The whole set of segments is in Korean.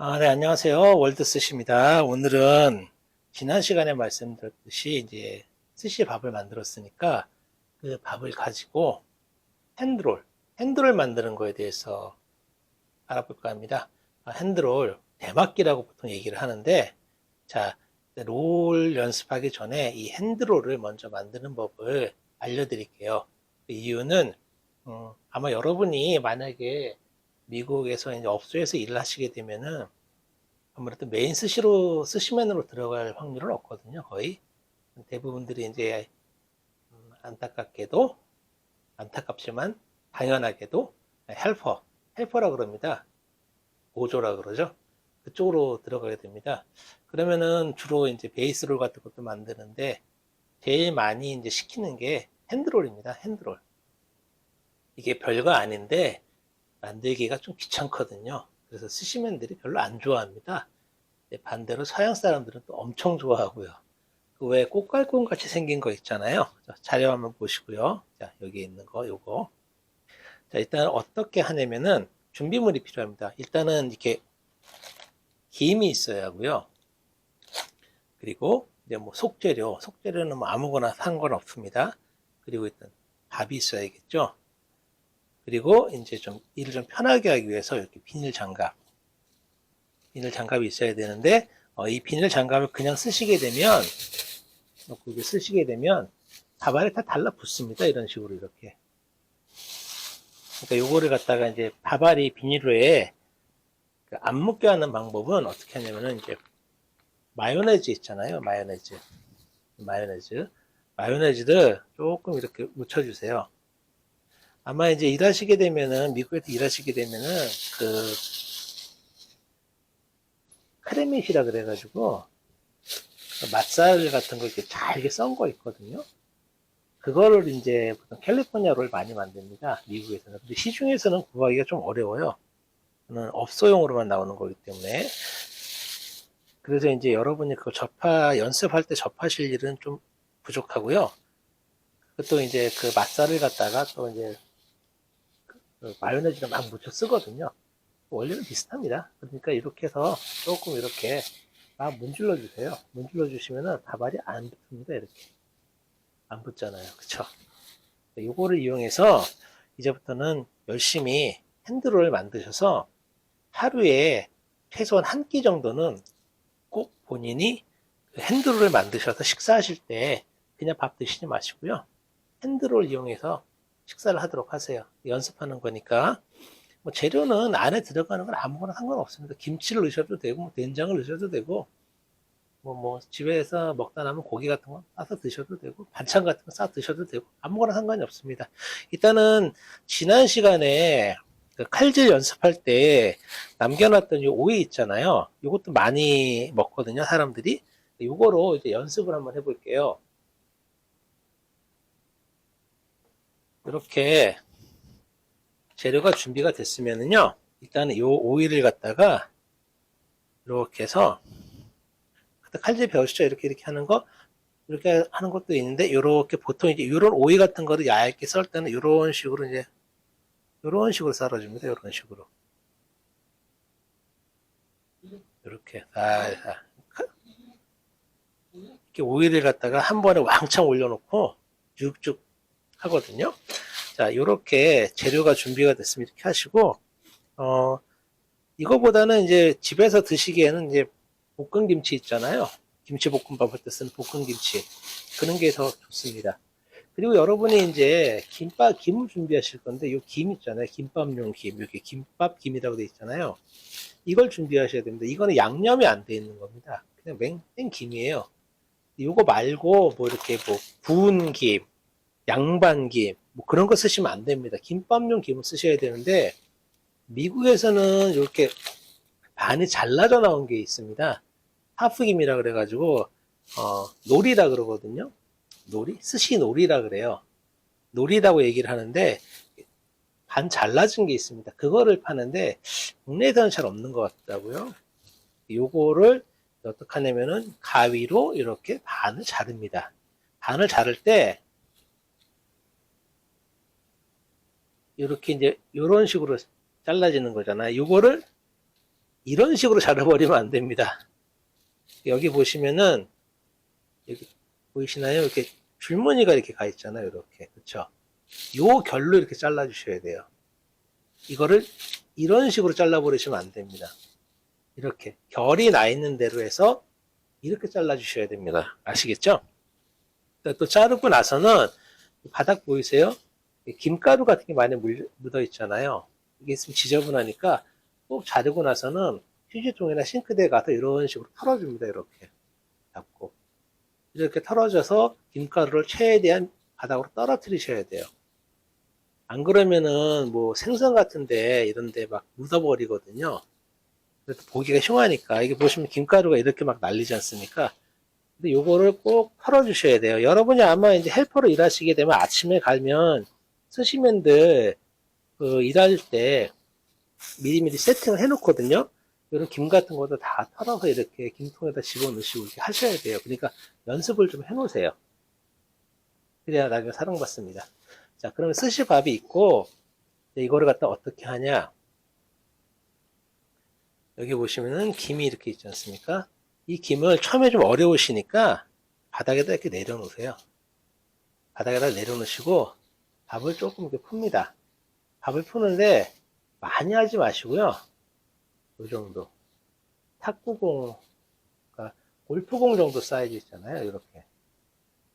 네, 안녕하세요. 월드스시입니다. 오늘은 지난 시간에 말씀드렸듯이 이제 스시 밥을 만들었으니까 그 밥을 가지고 핸드롤, 핸드롤 만드는 거에 대해서 알아볼까 합니다. 핸드롤, 대막기라고 보통 얘기를 하는데, 자, 롤 연습하기 전에 이 핸드롤을 먼저 만드는 법을 알려드릴게요. 그 이유는, 아마 여러분이 만약에 미국에서 이제 업소에서 일을 하시게 되면은 아무래도 메인 스시로, 스시맨으로 들어갈 확률은 없거든요, 거의. 대부분들이 이제, 안타깝게도, 안타깝지만, 당연하게도, 헬퍼라 그럽니다. 보조라 그러죠. 그쪽으로 들어가게 됩니다. 그러면은 주로 이제 베이스롤 같은 것도 만드는데, 제일 많이 이제 시키는 게 핸드롤입니다, 핸드롤. 이게 별거 아닌데, 만들기가 좀 귀찮거든요. 그래서 스시맨들이 별로 안 좋아합니다. 반대로 서양 사람들은 또 엄청 좋아하고요. 그 외에 꽃갈콘 같이 생긴 거 있잖아요. 자, 자료 한번 보시고요. 자, 여기 있는 거, 요거. 자, 일단 어떻게 하냐면은 준비물이 필요합니다. 일단은 이렇게 김이 있어야 하고요. 그리고 이제 뭐 속재료는 뭐 아무거나 상관없습니다. 그리고 일단 밥이 있어야겠죠. 그리고 이제 좀 일을 좀 편하게 하기 위해서 이렇게 비닐 장갑이 있어야 되는데 이 비닐 장갑을 그냥 쓰시게 되면 이렇게 쓰시게 되면 밥알에 다 달라붙습니다. 이런 식으로 이렇게. 그러니까 요거를 갖다가 이제 밥알이 비닐로에 안 묻게 하는 방법은 어떻게 하냐면은 이제 마요네즈 있잖아요. 마요네즈를 조금 이렇게 묻혀주세요. 아마 이제 일하시게 되면은 미국에서 일하시게 되면은 그 크레밋이라 그래가지고 맛살 같은 거 이렇게 잘게 썬 거 있거든요. 그거를 이제 보통 캘리포니아 롤 많이 만듭니다. 미국에서는. 근데 시중에서는 구하기가 좀 어려워요. 는 업소용으로만 나오는 거기 때문에. 그래서 이제 여러분이 그거 연습할 때 접하실 일은 좀 부족하고요. 또 이제 그 맛살을 갖다가 또 이제 그 마요네즈를 막 묻혀 쓰거든요. 원리는 비슷합니다. 그러니까 이렇게 해서 조금 이렇게 막 문질러 주세요. 문질러 주시면은 밥알이 안 붙습니다. 이렇게. 안 붙잖아요. 그쵸? 요거를 이용해서 이제부터는 열심히 핸드롤을 만드셔서 하루에 최소한 한 끼 정도는 꼭 본인이 핸드롤을 만드셔서 식사하실 때 그냥 밥 드시지 마시고요. 핸드롤 이용해서 식사를 하도록 하세요. 연습하는 거니까. 뭐 재료는 안에 들어가는 건 아무거나 상관없습니다. 김치를 넣으셔도 되고, 뭐 된장을 넣으셔도 되고, 집에서 먹다 남은 고기 같은 거 싸서 드셔도 되고, 반찬 같은 거 싸서 드셔도 되고, 아무거나 상관이 없습니다. 일단은, 지난 시간에 그 칼질 연습할 때 남겨놨던 이 오이 있잖아요. 이것도 많이 먹거든요, 사람들이. 이거로 이제 연습을 한번 해볼게요. 이렇게 재료가 준비가 됐으면은요, 일단은 이 오이를 갖다가 이렇게 해서, 칼질 배우시죠? 이렇게 하는 거. 이렇게 하는 것도 있는데, 이렇게 보통 이제 이런 오이 같은 거를 얇게 썰 때는 이런 식으로 이제, 이런 식으로 썰어줍니다. 이런 식으로. 이렇게 살살. 이렇게 오이를 갖다가 한 번에 왕창 올려놓고 쭉쭉 하거든요. 자, 이렇게 재료가 준비가 됐으면 이렇게 하시고, 어, 이거보다는 이제 집에서 드시기에는 이제 볶은 김치 있잖아요. 김치볶음밥 할 때 쓰는 볶은 김치. 그런 게 더 좋습니다. 그리고 여러분이 이제 김을 준비하실 건데, 이 김 있잖아요. 김밥용 김. 이렇게 김밥 김이라고 되어 있잖아요. 이걸 준비하셔야 됩니다. 이거는 양념이 안 돼 있는 겁니다. 그냥 맹김이에요. 이거 말고, 뭐 이렇게 구운 김, 양반김, 뭐 그런 거 쓰시면 안 됩니다. 김밥용 김을 쓰셔야 되는데, 미국에서는 이렇게 반이 잘라져 나온 게 있습니다. 하프김이라 그래가지고, 놀이라 그러거든요. 스시 놀이라 그래요. 놀이라고 얘기를 하는데, 반 잘라진 게 있습니다. 그거를 파는데, 국내에서는 잘 없는 것 같더라고요. 요거를 어떻게 하냐면은, 가위로 이렇게 반을 자릅니다. 반을 자를 때, 이렇게 이제, 요런 식으로 잘라지는 거잖아요. 요거를 이런 식으로 자르버리면 안 됩니다. 여기 보시면은 여기 보이시나요? 이렇게 줄무늬가 이렇게 가 있잖아요. 이렇게. 그쵸? 요 결로 이렇게 잘라 주셔야 돼요. 이거를 이런 식으로 잘라 버리시면 안 됩니다. 이렇게 결이 나 있는 대로 해서 이렇게 잘라 주셔야 됩니다. 아시겠죠? 또 자르고 나서는 바닥 보이세요? 김가루 같은 게 많이 묻어 있잖아요. 이게 있으면 지저분하니까 꼭 자르고 나서는 휴지통이나 싱크대에 가서 이런 식으로 털어줍니다. 이렇게 잡고 이렇게 털어져서 김가루를 최대한 바닥으로 떨어뜨리셔야 돼요. 안 그러면은 뭐 생선 같은데 이런데 막 묻어버리거든요. 그래서 보기가 흉하니까 이게 보시면 김가루가 이렇게 막 날리지 않습니까? 근데 요거를 꼭 털어주셔야 돼요. 여러분이 아마 이제 헬퍼로 일하시게 되면 아침에 가면 스시맨들 그 일할 때 미리미리 세팅을 해놓거든요. 이런 김 같은 것도 다 털어서 이렇게 김통에다 집어넣으시고 이렇게 하셔야 돼요. 그러니까 연습을 좀 해놓으세요. 그래야 나중에 사랑받습니다. 자, 그러면 스시밥이 있고 이거를 갖다 어떻게 하냐? 여기 보시면은 김이 이렇게 있지 않습니까? 이 김을 처음에 좀 어려우시니까 바닥에다 이렇게 내려놓으세요. 바닥에다 내려놓으시고 밥을 조금 이렇게 풉니다. 밥을 푸는데 많이 하지 마시고요. 이 정도. 탁구공, 그러니까 골프공 정도 사이즈 있잖아요. 이렇게.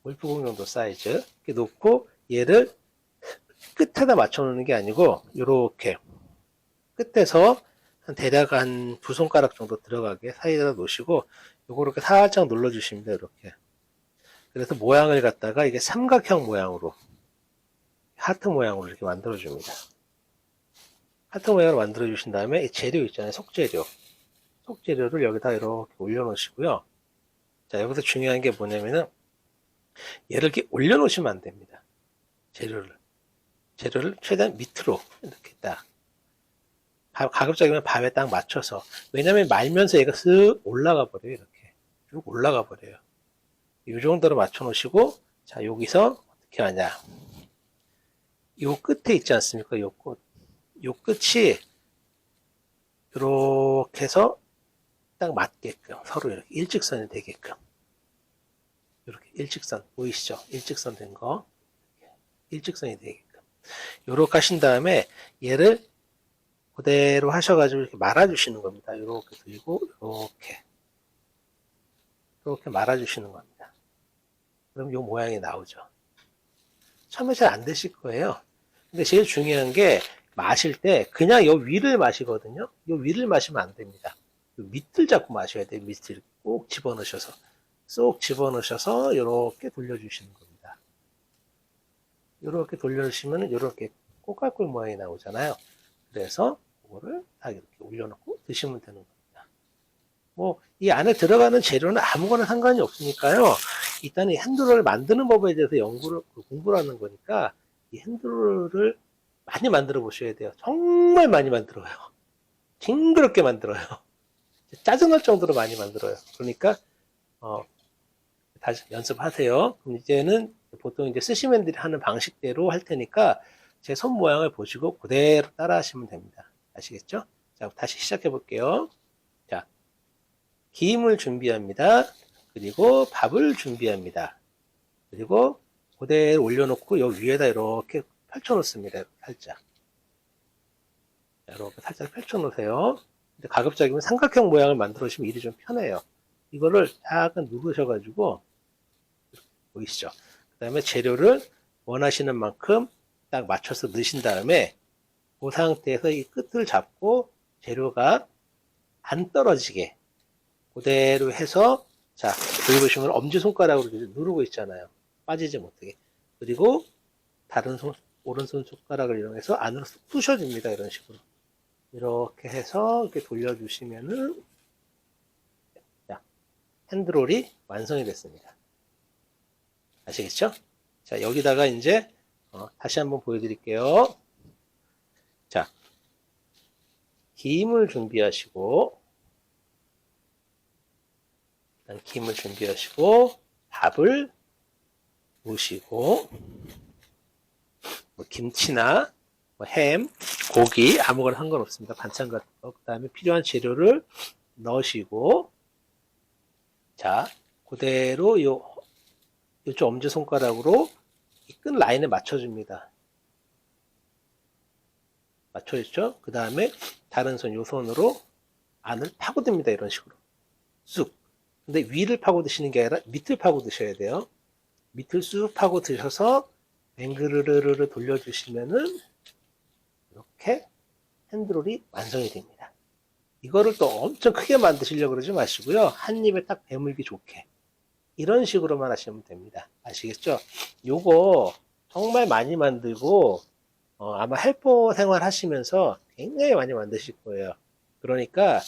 골프공 정도 사이즈. 이렇게 놓고 얘를 끝에다 맞춰 놓는 게 아니고 이렇게 끝에서 대략 한 두 손가락 정도 들어가게 사이에다 놓으시고 요거 이렇게 살짝 눌러 주십니다. 이렇게. 그래서 모양을 갖다가 이게 삼각형 모양으로 하트 모양으로 이렇게 만들어 줍니다. 하트 모양으로 만들어 주신 다음에 이 재료 있잖아요. 속재료. 속재료를 여기다 이렇게 올려 놓으시고요. 자, 여기서 중요한 게 뭐냐면은 얘를 이렇게 올려 놓으시면 안 됩니다. 재료를 최대한 밑으로 이렇게 딱 가급적이면 밥에 딱 맞춰서. 왜냐면 말면서 얘가 쓱 올라가 버려요. 이렇게 쭉 올라가 버려요. 이 정도로 맞춰 놓으시고, 자, 여기서 어떻게 하냐. 요 끝에 있지 않습니까? 요 끝이 이렇게 해서 딱 맞게끔 서로 이렇게 일직선이 되게끔 이렇게 일직선 보이시죠? 일직선 된 거 일직선이 되게끔 이렇게 하신 다음에 얘를 그대로 하셔가지고 이렇게 말아주시는 겁니다. 이렇게 들고 이렇게 말아주시는 겁니다. 그럼 이 모양이 나오죠. 처음에 잘 안 되실 거예요. 근데 제일 중요한 게 마실 때 그냥 요 위를 마시거든요. 요 위를 마시면 안 됩니다. 요 밑을 잡고 마셔야 돼요. 밑을 꼭 집어넣으셔서 쏙 집어넣으셔서 이렇게 돌려주시는 겁니다. 이렇게 돌려주시면 이렇게 꼬깔골 모양이 나오잖아요. 그래서 이거를 딱 이렇게 올려놓고 드시면 되는 겁니다. 뭐 이 안에 들어가는 재료는 아무거나 상관이 없으니까요. 일단 이 핸드롤을 만드는 법에 대해서 공부를 하는 거니까 이 핸드롤을 많이 만들어 보셔야 돼요. 정말 많이 만들어요. 징그럽게 만들어요. 짜증날 정도로 많이 만들어요. 그러니까 다시 연습하세요. 그럼 이제는 보통 이제 스시맨들이 하는 방식대로 할 테니까 제 손 모양을 보시고 그대로 따라 하시면 됩니다. 아시겠죠? 자, 다시 시작해 볼게요. 자, 김을 준비합니다. 그리고 밥을 준비합니다. 그리고 그대로 올려놓고 여기 위에다 이렇게 펼쳐놓습니다. 살짝. 이렇게 살짝 펼쳐놓으세요. 가급적이면 삼각형 모양을 만들어주시면 일이 좀 편해요. 이거를 약간 누르셔가지고 보이시죠? 그 다음에 재료를 원하시는 만큼 딱 맞춰서 넣으신 다음에 그 상태에서 이 끝을 잡고 재료가 안 떨어지게 그대로 해서 자, 여기 보시면 엄지손가락으로 누르고 있잖아요. 빠지지 못하게. 그리고 다른 오른손 손가락을 이용해서 안으로 쑥 쑤셔줍니다. 이런 식으로. 이렇게 해서 이렇게 돌려주시면은 자, 핸드롤이 완성이 됐습니다. 아시겠죠? 자, 여기다가 이제 다시 한번 보여드릴게요. 자, 김을 준비하시고 일단 김을 준비하시고 밥을 보시고 뭐 김치나 뭐 햄, 고기 아무거나 상관없습니다. 반찬 같은 거. 그 다음에 필요한 재료를 넣으시고 자 그대로 요쪽 엄지손가락으로 이 끝 라인에 맞춰줍니다. 맞춰졌죠? 그 다음에 다른 손 요 손으로 안을 파고듭니다. 이런 식으로 쑥. 근데 위를 파고드시는 게 아니라 밑을 파고드셔야 돼요. 밑을 쑥 파고드셔서 뱅그르르르 돌려주시면은 이렇게 핸드롤이 완성이 됩니다. 이거를 또 엄청 크게 만드시려고 그러지 마시고요. 한 입에 딱 배물기 좋게 이런 식으로만 하시면 됩니다. 아시겠죠? 요거 정말 많이 만들고 아마 헬퍼 생활 하시면서 굉장히 많이 만드실 거예요. 그러니까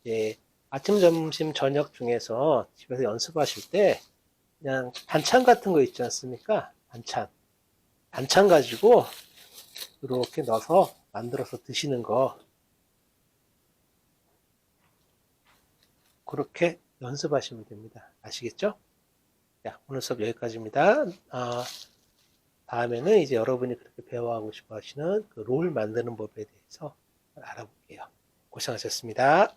이제 아침, 점심, 저녁 중에서 집에서 연습하실 때 그냥 반찬 같은 거 있지 않습니까? 반찬 가지고 이렇게 넣어서 만들어서 드시는 거 그렇게 연습하시면 됩니다. 아시겠죠? 자, 오늘 수업 여기까지입니다. 다음에는 이제 여러분이 그렇게 배워하고 싶어 하시는 그 롤 만드는 법에 대해서 알아볼게요. 고생하셨습니다.